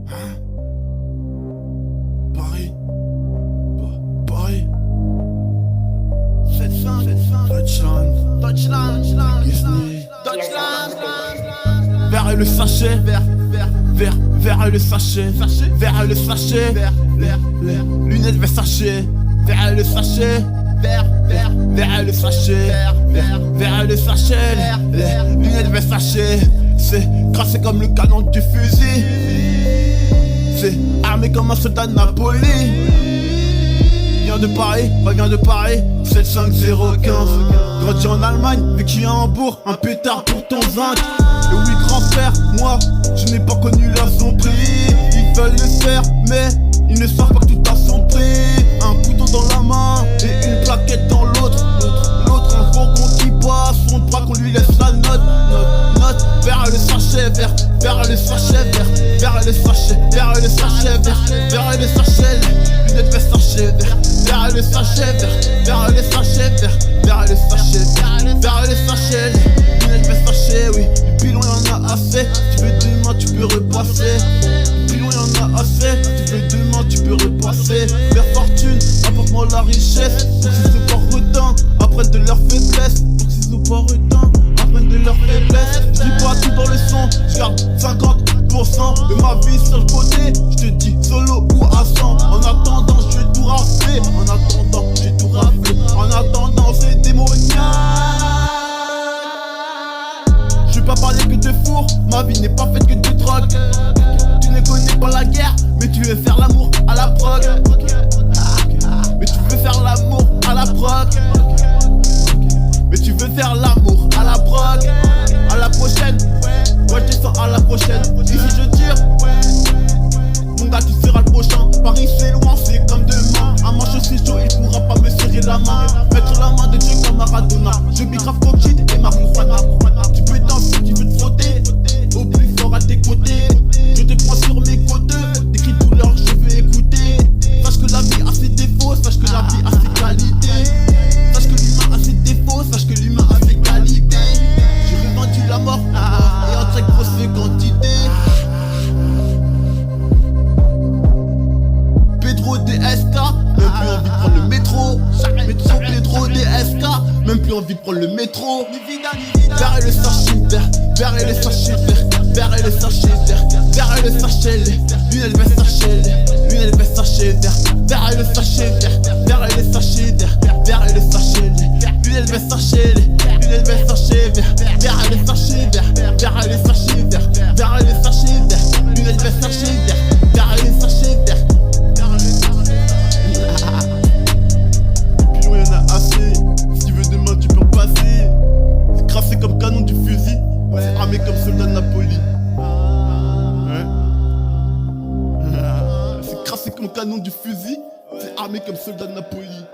Hein? Paris. Paris. 7-5. Deutschland. Disney. Vers le sachet. Vers le sachet. Vers le sachet. Lunettes Versace. Vers le sachet. Vers le sachet. Vers le sachet. Lunettes Versace. C'est crassé comme le canon du fusil. C'est armé comme un soldat de Napoli. Vient de Paris, 75015. Grandi en Allemagne, vécu à Hambourg, un pétard pour ton zinc. Et oui grand frère, moi, je n'ai pas connu la son prix. Ils veulent le faire, mais ils ne savent pas que tout a son prix. Un couteau dans la main et une plaquette dans l'autre. L'autre un fourgon qui passe, on ne croit qu'on lui laisse la note. Vers le sachet, vers le sachet, vers le sachet, vers le sachet, vers le sachet, lunettes Versace, vers le sachet, vers le sachet, vers le sachet, vers le sachet, lunettes Versace, oui. Du pilon y'en a assez, tu veux demain tu peux repasser. Du pilon y'en a assez, tu veux demain tu peux repasser. Faire fortune, apporte-moi la richesse, pour qu'ils se voient retard, apprennent de leur faiblesse, pour qu'ils se voient retard, apprennent de leur faiblesse. Je dis pas tout dans le son, je garde 50% de ma vie sur le côté. Je te dis solo ou à 100. En attendant, je vais tout rafler. En attendant, c'est démoniaque. Je vais pas parler que de four, ma vie n'est pas faite que de drogue. Tu ne connais pas la guerre, mais tu veux faire l'amour à la prog. Mais tu veux faire l'amour à la prog. Mais tu veux faire l'amour à la prog. À la prochaine, ouais je descends à la prochaine. Ici je tire, mon gars tu seras le prochain. Paris c'est loin, c'est comme demain. Un manche aussi chaud, il pourra pas me serrer la main. Mettre la main de Dieu comme Maradona. Je bicrave coquille et marijuana. Tu peux danser, tu veux te frotter au plus fort à tes côtés. Je te prends sur mes côtes, des cris de douleur je veux écouter. Sache que la vie a ses défauts, sache que la vie a ses qualités. Sache que l'humain a ses défauts, sache que l'humain a ses qualités. J'ai revendu la mort et en très grosse quantité. Pedro DSK, même plus envie de prendre le métro. Pedro DSK, même plus envie de prendre le métro. Vers le sachet, vers le sachet, vers le sachet, vers le sachet, lunettes Versace, lunettes Versace, vers le sachet, vers le sachet, vers le sachet, lunettes Versace, lunettes Versace, vers le sachet, vers le sachet, vers le sachet, lunettes Versace, vers le sachet, pilon y'en a assez, si tu veux demain tu peux repasser. C'est crassé comme canon du fusil, c'est armé comme soldat de Napoli. C'est crassé comme canon du fusil, c'est armé comme soldat de Napoli.